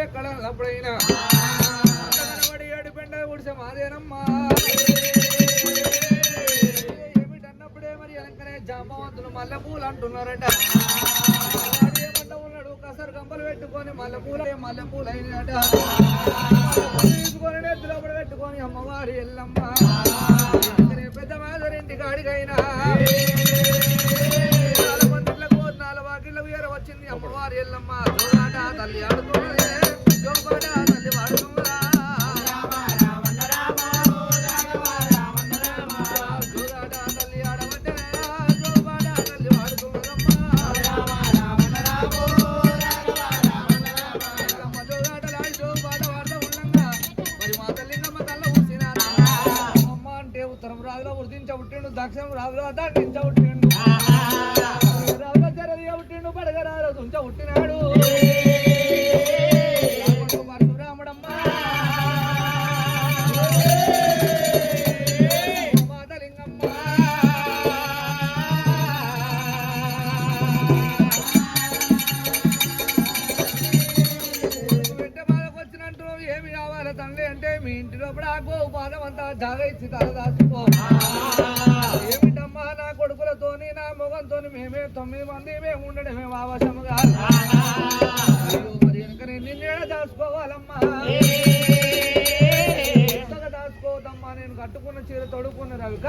ఎక్కడప్పుడైనా ఏడు పెండ ఉడిసే మాదేనమ్మా ఏమిటన్నప్పుడే మరి వెనకనే జాంబవంతులు మల్లెపూలు అంటున్నారట. ఏమంట ఉన్నాడు కసరు గంపలు పెట్టుకొని మల్లెపూలు అయినట. తీసుకొని నెత్తులప్పుడు పెట్టుకొని అమ్మవారి ఎల్లమ్మ పెద్ద మాదరింటి కాడికైనా వాకిళ్ళకు ఏర వచ్చింది అమ్మవారి ఎల్లమ్మ. తల్లి ఆడుతున్నదే తల్లి వాడుతున్నదా తల్లి ఆడమంటే తల్లి వాడుతున్నదమ్మా. పాట వాడుతూ ఉండగా మరి మా తల్లింగమ్మ తల్ల కూర్చున్నారు. అమ్మ అంటే ఉత్తరం రాజులో వృద్ధించ పుట్టిండు, దక్షిణం రాజులో దాటించ పుట్టిండు, పుట్టిండు పడగరాలు తుంచ పుట్టినాడు. పరశురాముడమ్మా మాతలింగమ్మ వెంట బాధకు వచ్చినట్టు ఏమి కావాలి తండ్రి అంటే మీ ఇంటి లోపల గోవు పాదం అంతా జాగ ఇచ్చి తల దాచుకో. ఏమిటమ్మా నా కొడుకులతోని నా మొగంతోని మేమే 9 మంది మేము ఉండడమే ఆవశ్యముగా. మరి వెనక నిన్నేడ దాచుకోవాలమ్మా, దాచుకోవద్దమ్మా. నేను కట్టుకున్న చీర తొడుక్కున్న రవిక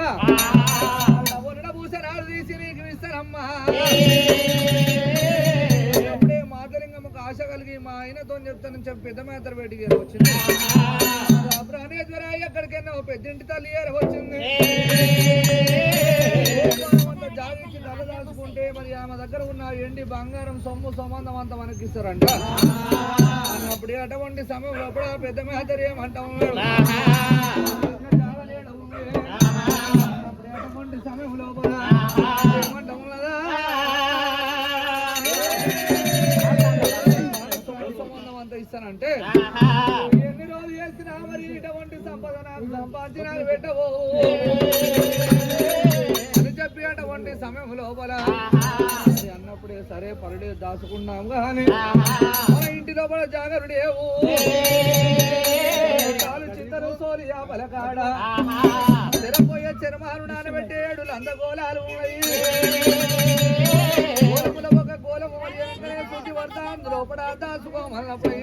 పూసరాలు తీసి నీకు ఇస్తానమ్మా. అప్పుడే మాతలింగమ్మకు ఆశ కలిగి మా ఆయనతో చెప్తానని చెప్పి పెద్ద మేతర బయటికి వచ్చింది. ప్రాణేశ్వర ఎక్కడికైనా పెద్దింటి తల్లి వచ్చింది. జాగించి తల దాచుకుంటే మరి ఆమె దగ్గర ఉన్న ఎండి బంగారం సొమ్ము సంబంధం అంతా మనకి ఇస్తారంట. అప్పుడు అటువంటి సమయం లోపల పెద్ద మేతరు ఏమంటాం అటువంటి సమయం లోపల ఏమంటాం కదా సంబంధం అంతా ఇస్తానంటే ఎన్ని రోజులు చేసినా మరి ఇటువంటి సంపద సంపాదించి నాకు పెట్టవు అని చెప్పి అటువంటి సమయం లోపల అన్నప్పుడే సరే పరుడే దాచుకున్నాం కానీ మన ఇంటి లోపల జాగరుడేవు చిత్తరు సోలియా పలకాడ తెరపోయే చర్మాలు నానబెట్టేడు లందగోళాలు గోలముల ఒక గోలము శుచి వర్ధ లోపల దాచుకోమన్నపోయి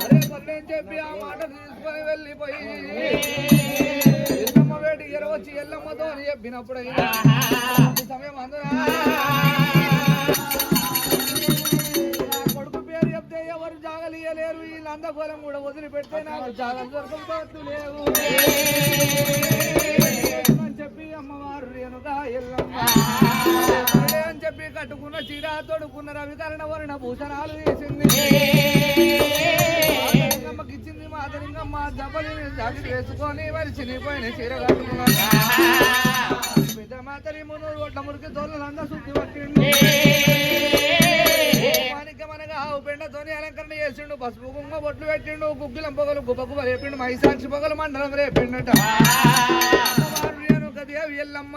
అరే పల్లె చెప్పి ఆ మాట తీసుకొని వెళ్ళిపోయి ఎల్లమ్మ వేటి ఎరవచ్చి ఎల్లమ్మతో చెప్పినప్పుడు సమయం అందునా కొడుకు పేరు చెప్తే ఎవరు జాగలియలేరు. వీళ్ళు అందగోళం కూడా వదిలిపెడితే నాకు జాగలు దొరకపోతు లేవు అని చెప్పి అమ్మవారు రేణుగా ఎల్లమ్మ అని చెప్పి కట్టుకున్న చీర తొడుకున్న రవికరణ వర్ణ భూషణాలు వేసింది. మాతలింగమ్మకి ఇచ్చింది. మాతలింగమ్మ జపలి జాకెట్ వేసుకొని మరి చినిపోయిన చీర కట్టుకున్నాను. పెద్ద మాతలి 3 రోడ్ల మురికి తోళ్ళంతా శుద్ధి పట్టిండు. మనగా ఆవు పెండతోని అలంకరణ చేసిండు. పసుపు కుంకుమ బొట్లు పెట్టిండు. గుగ్గిలం పొగలు గుబ్బకు రేపిండు. మైసాక్షి పొగలు మండలం రేపిండట. దేవి ఎల్లమ్మ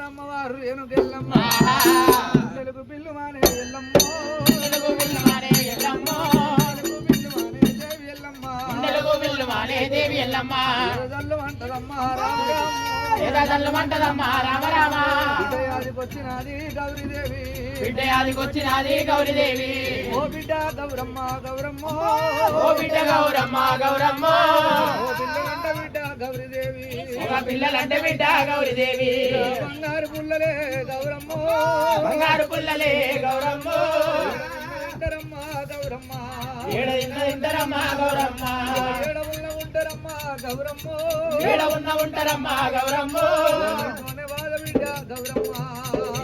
అమ్మవారు రేణుకెళ్ళమ్మ తెలుగు పిల్లు మానే మంటదమ్మా ఎదజల్లు మంటదమ్మా రామ ఎదజల్లు మంటదమ్మా రామ రామ బిడ్డయాదికొచ్చినది గౌరీదేవి బిడ్డయాదికొచ్చినది గౌరీదేవి ఓ బిడ్డ గౌరమ్మ గౌరమ్మ ఓ బిడ్డ గౌరమ్మ గౌరమ్మ ఓ పిల్లలంట బిడ్డ గౌరీదేవి ఒక పిల్లలంటే బిడ్డ గౌరీదేవి బంగారు పుల్లలే గౌరమ్మ బంగారు పుల్లలే గౌరమ్మ ఉంటారమ్మ గౌరమ్మ ఏడదిందరమ్మ గౌరమ్మ ఏడవుల్ల ఉంటారమ్మ గౌరమ్మ ఏడవున్న ఉంటారమ్మ గౌరమ్మ నీతోనే బాధ బిడ్డ గౌరమ్మ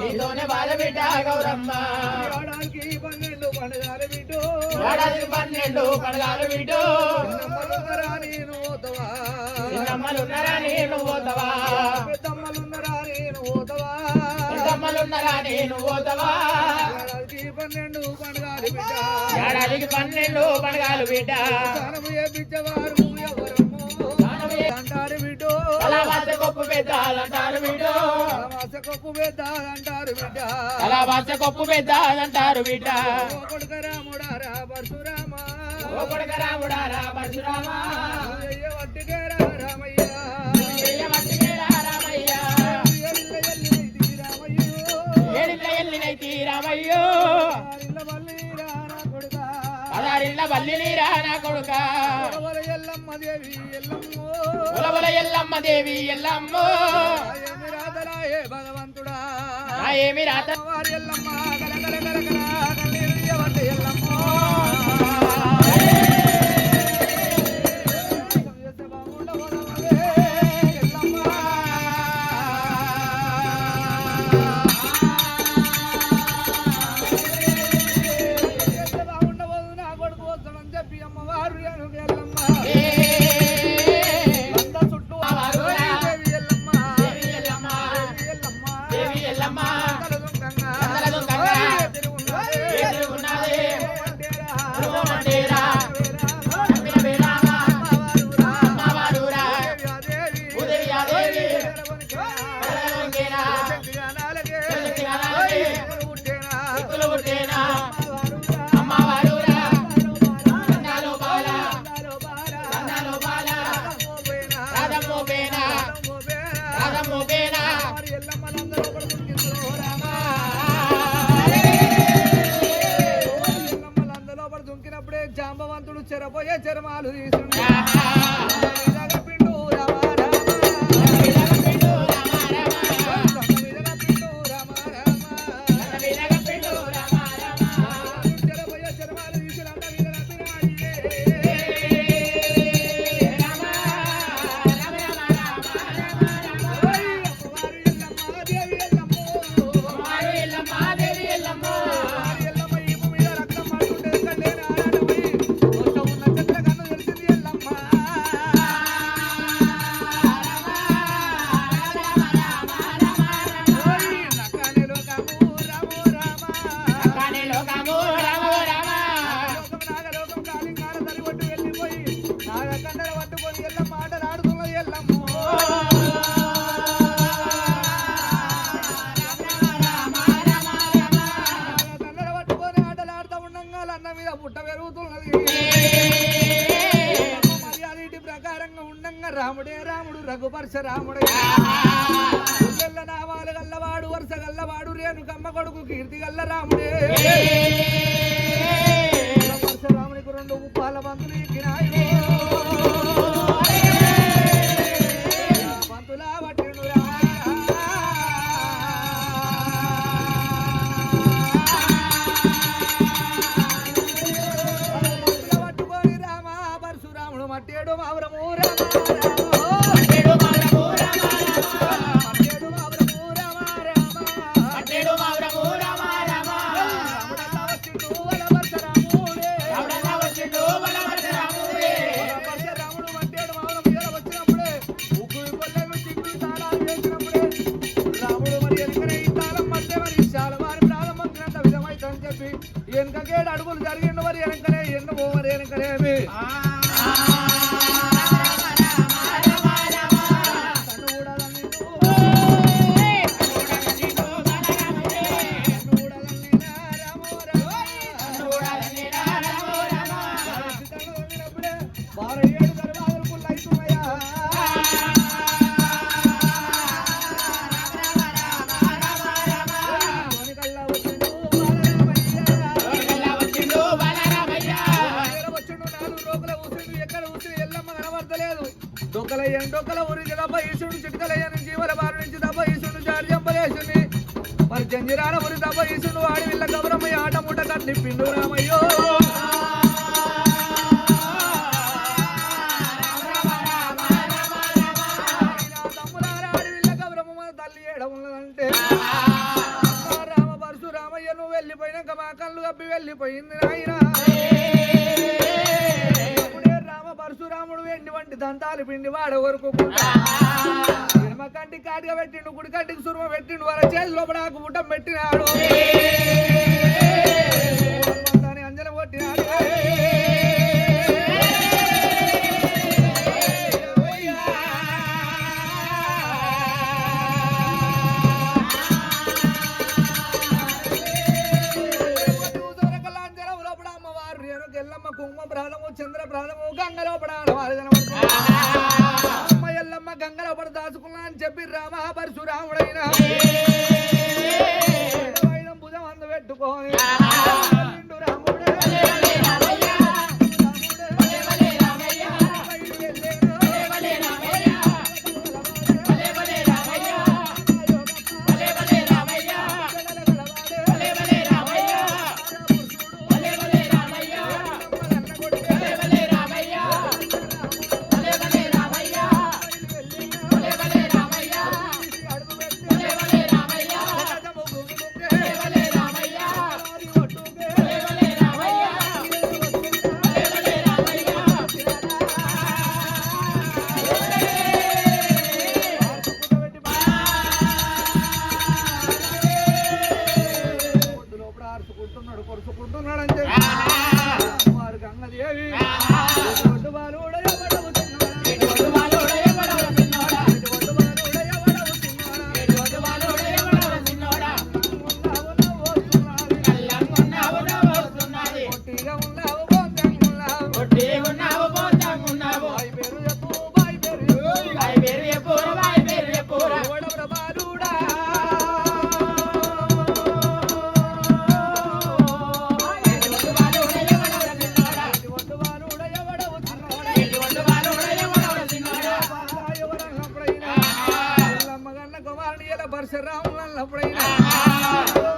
నీతోనే బాధ బిడ్డ గౌరమ్మ ఏడాదికి 12 పండుగలు బిడ్డ ఏడాదికి 12 పండుగలు బిడ్డ చిన్నమ్మలున్నరా నేను పోతవా చిన్నమ్మలున్నరా నేను పోతవా పెద్దమ్మలున్నరా నేను పోతవా పెద్దమ్మలున్నరా నేను పోతవా ఏడాదికి 12 పండుగలు బిడ్డ ఏడాదికి 12 పండుగలు బిడ్డ దానము చేపించేవారు ఎవరమ్మో అంటారు బిడ్డ కళావాస కొప్పు పెద్దాలంటారు బిడ్డ కళావాస కొప్పు పెద్దాలంటారు బిడ్డ కళావాస కొప్పు పెద్దాలంటారు బిడ్డ ఓ కొడుక రాముడారా పరశురామ ఓ కొడుక రాముడారా పరశురామ వట్టికేరా రామయ్య రామయ్య ఏడిళ్ళ ఎల్లినైతి రామయ్యో పదారిళ్ళ బల్లిలీరా నా కొడుక ఎల్లమ్మ దేవి ఎల్లమ్మో ఉలవల ఎల్లమ్మ దేవి ఎల్లమ్మో ఏమి రాధరాయే భగవంతుడా ఏమి రాత వారి ఎల్లమ్మ గలగల గలగల కన్నీరు ఎల్లమ్మో దుంకినప్పుడే జాంబవంతుడు చెరపోయే చర్మాలు తీసుకుంటా పిండు రామా చెరపోయే చర్మాలు రాముడే రాముడు రఘుపర్ష రాముడే నామాలు గల్లవాడు వరుస గల్లవాడు రేణుకమ్మ కొడుకు కీర్తి గల్ల రాముడే రామునికి 2 ఉప్పాల బంతులు ఎక్కినాయి బంతులా పట్టిండు పట్టుకొని రామ పరశురాముడు మట్టేడు మావరము వెనకకేడు అడుగులు జరిగిండు మరి వెనకనే ఎన్న మరి వెనకనేమి బార 7 దర్వాజలు పుల్లైతున్నాయా డొక్కలయ్యని డొక్కల ఊరికి దెబ్బ ఈసుడు చిట్కలయ్యని జీవల బారు నుంచి దెబ్బ ఈసుడు జాడి జంపలేసుని మరి జంజిరాల ఊరి దెబ్బ ఈసుడు వాడి వీళ్ళ గౌరమ్మ ఆట మూట కట్టి పిండు రామయ్యో తమ్ములారా ఆడి వీళ్ళ గౌరమ్మ మన తల్లి ఏడ ఉన్నదంటే రామ పరశురామయ్య నువ్వు వెళ్ళిపోయినాక మా కళ్ళు కప్పి వెళ్ళిపోయింది నాయన పరశురాముడు వెండి వంటి దంతాలు పిండి వాడ వరకు ఎడమ కంటికి కాటిగా పెట్టిండు కుడి కంటికి సురుమ పెట్టిండు వారి చేతి లోపల గుట్టం పెట్టినాడు అంజన కొట్టినాడు కుంకుమ ప్రాణము చంద్ర ప్రాణము గంగలో పడాలి అమ్మ ఎల్లమ్మ గంగలో పడ దాచుకున్నా అని చెప్పి రామ పరశురాముడైనా భుజం అందు పెట్టుకొని రాముడే కొరుచుకుంటున్నాడు అని చెప్పి వారు గంగదేవి పరశురాములప్పుడైనా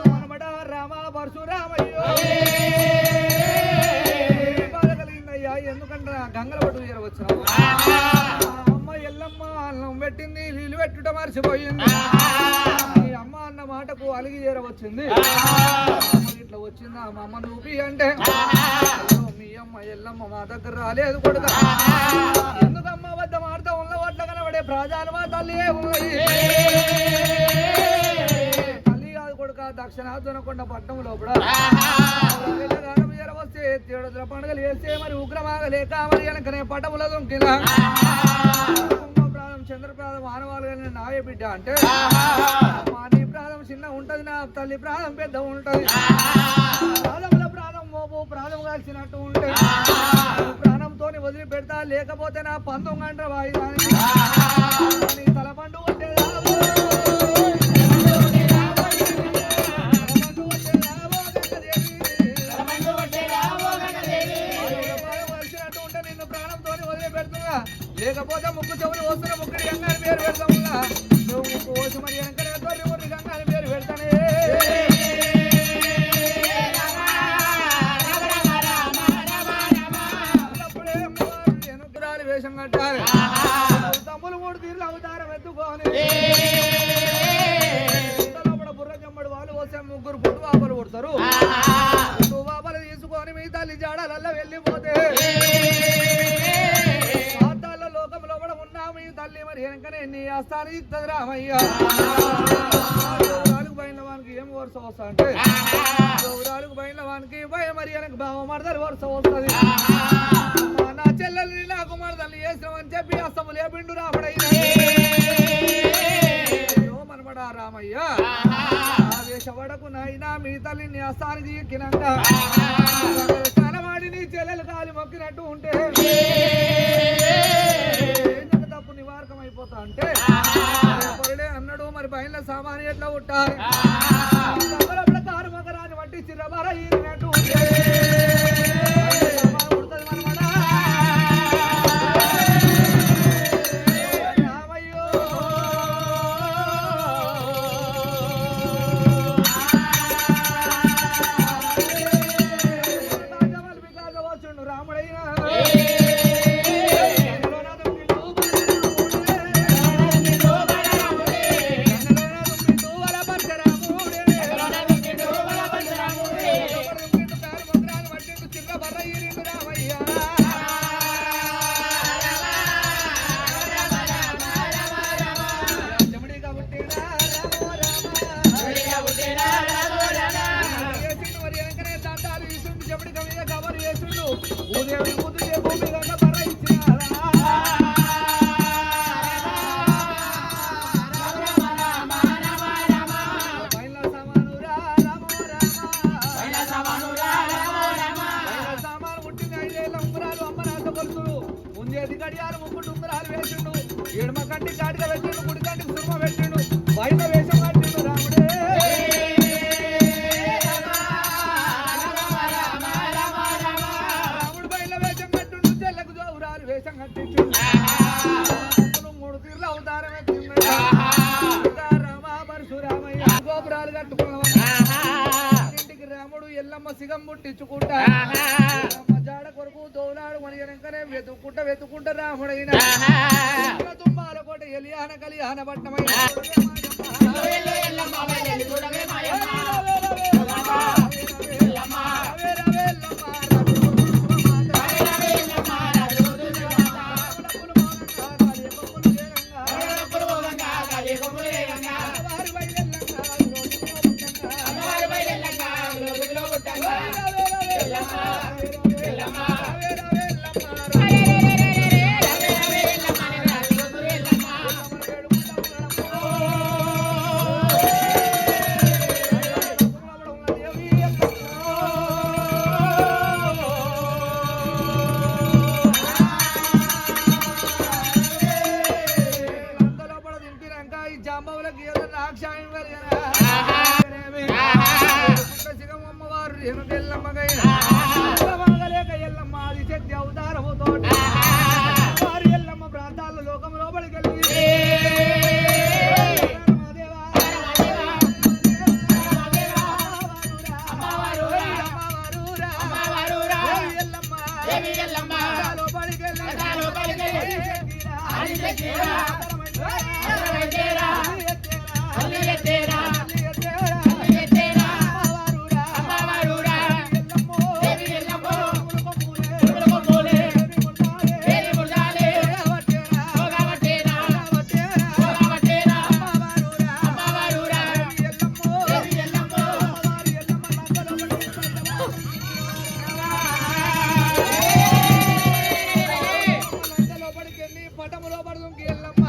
మనమడ రామ పరశురామయ్యో బాధ కలిగిందయ్యా ఎందుకంటే గంగల పట్టు చేరవచ్చున్నావు అమ్మ ఎల్లమ్మ అన్నం పెట్టింది నీళ్ళు పెట్టుట మర్చిపోయింది ఈ అమ్మ అన్న మాటకు అలిగి చేరవచ్చింది ఇట్లా వచ్చిందా మా అమ్మ నూపి అంటే మీ అమ్మ ఎల్లమ్మ మా దగ్గర రాలేదు కొడుక ఎందుకమ్మ వద్ద మాడతా ఉన్న వాట్ల కనబడే ప్రాజాలు మా తల్లి ఉన్నాయి కొడుక దక్షిణాదునకొండ పట్టణం లోపల వస్తే తేడుల పండుగలు వేస్తే మరి ఉగ్రమాగ లేక మరి వెనకనే పట్టముల దొంకిన ప్రాణం చంద్రప్రాధం ఆనవాళ్ళు నాయ బిడ్డ అంటే మా నీ ప్రాణం చిన్న ఉంటది నా తల్లి ప్రాణం పెద్ద ఉంటది ప్రాణముల ప్రాణం మోపు ప్రాణం కాల్చినట్టు ఉంటే ప్రాణంతో వదిలి పెడతా లేకపోతే నా 19 గంటల వాయిదానికి తలపండు కొట్టేదా లేకపోతే ముక్కు చెవులు వస్తున్న ముక్కుడి గంగాని పేరు పెడతామున్నా నువ్వు ముక్కు వచ్చి మరి వెనకనే తొలి ముర్రి గంగాని పేరు పెడతానే అప్పుడే వెనుకరాలి వేషం కట్టాలి తమ్ములు 3 తీర్లు అవతారం ఎత్తుకొని లోపల బుర్ర జమ్మడి వాళ్ళు వస్తే 3 పుట్టు వాపలు కొడతారు పుట్టు వాపలు తీసుకొని మీ తల్లి జాడాలల్లా వెళ్ళిపోతే తల్లి మరి వెనకనే నీ అస్తాన్ని ఇస్తుంది రామయ్య గౌరాలకు బయట వానికి ఏం వరుస వస్తా అంటే గౌరాలకు బయట వానికి భయం మరి వెనక బావ మరదలు వరుస వస్తుంది నా చెల్లెల్ని నాకు మరదలు చేసినామని చెప్పి అస్తము లేపిండు రాముడైనా మనమడా రామయ్య ఆవేశపడకు నాయనా మీ తల్లిని అస్తానికి ఎక్కినాక స్నానమాడి నీ చెల్లెలు కాలి మొక్కినట్టు ఉంటే నివారకం అయిపోతా అంటే పొరడే అన్నాడు మరి బయట సామాన్య ఎట్లా ఉంటారు కారు మగరాని వట్టి చిరబర ఈరినట్టు భూదేవి ముద్దు భూమి గంగ బర్ర ఇచ్చినారా పైన సమానురా సామాను పుట్టిన 5 ఏళ్ళ ఉంగరాలు అమ్మనాథ కొలుసులు ముందేది గడియాలు ముక్కుడు ఉంగరాలు వేసిండు ఎడమ కంటి కాటిగా పెట్టిండు కుడి కంటికి సుర్మ పెట్టిండు బయట వేషం కట్టిండు రాముడే రాముడు బయట వేషం కట్టిండు తెల్లకు జోవురాలు వేషం కట్టించు 3 తీర్ల అవతారం ఎత్తిండు రామ పరశురామయ్య గోపురాలు కట్టుకున్నావా ఇంటికి రాముడు ఎల్లమ్మ సిగం ముట్టించుకుంటా ఎల్లమ్మ జాడ కొరకు దోలాడు మణిగనకనే వెతుకుంటా రాముడైన తుమ్మాల కోట ఎలియాన కలియాన పట్టమైన జాంబవులకి ఏదో నాక్షాయం అమ్మవారు ఎల్లమ్మగైనా ఎల్లమ్మ అది శక్తి అవతారము తోట వారి ఎల్లమ్మ ప్రాంతాల్లో లోకం లోపలికి వెళ్ళి లోపలికి పటములో పడుతుంది ఎల్లమ్మ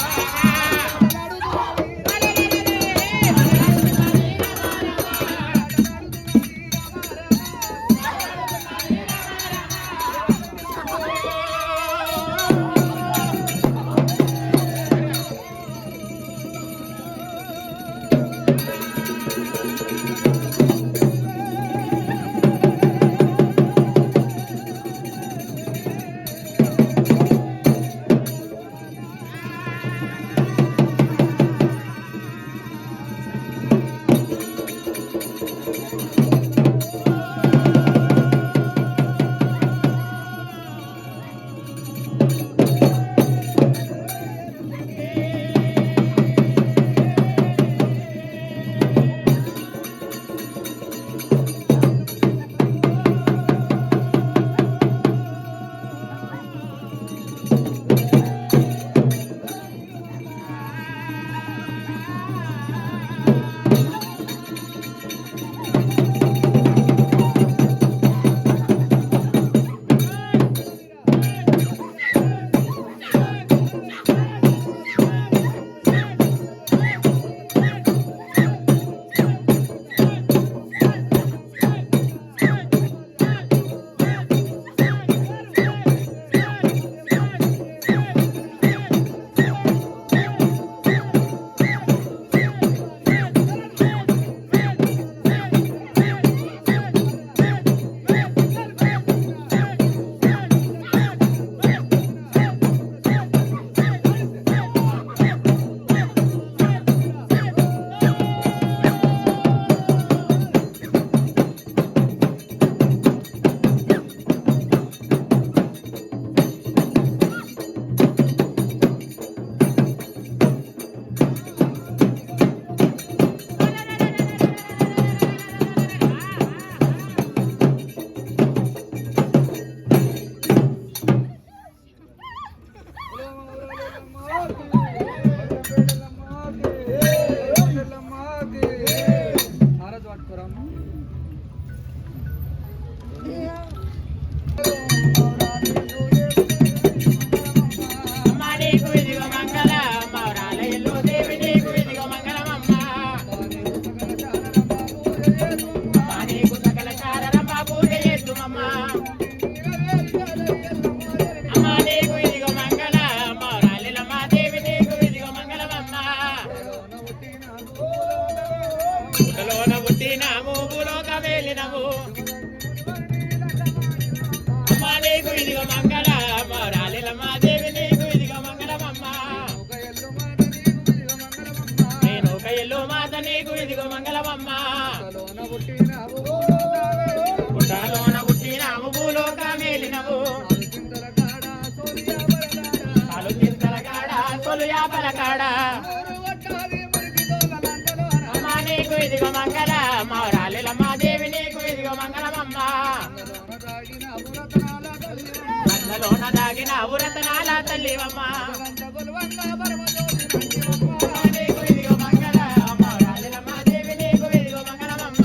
దాగిన పురతనాల తల్లివమ్మ కళ్ళలోన దాగిన ఔరతనాల తల్లివమ్మ జగంత కొలువంగ పరమజ్యోతి నందివమ్మ నీకు ఇదిగో మంగళ అమ్మ రాజలమ్మ దేవి నీకు ఇదిగో మంగళమమ్మ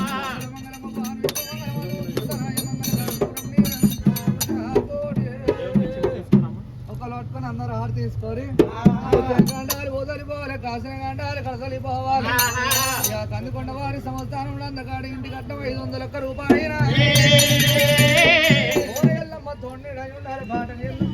ఒకళ్ళు పట్టుకొని అందరూ ఆరు తీసుకొని గండాలు వదిలిపోవాలి కాసిన గండాలు కలసలిపోవాలి ఇక కందుకొండ వారి సంస్థానంలో అందకాడి ఇంటి కట్టం 500 రూపాయలు ఓరెల్లమ్మ తోడిని ఉండాలి బాట నీళ్ళు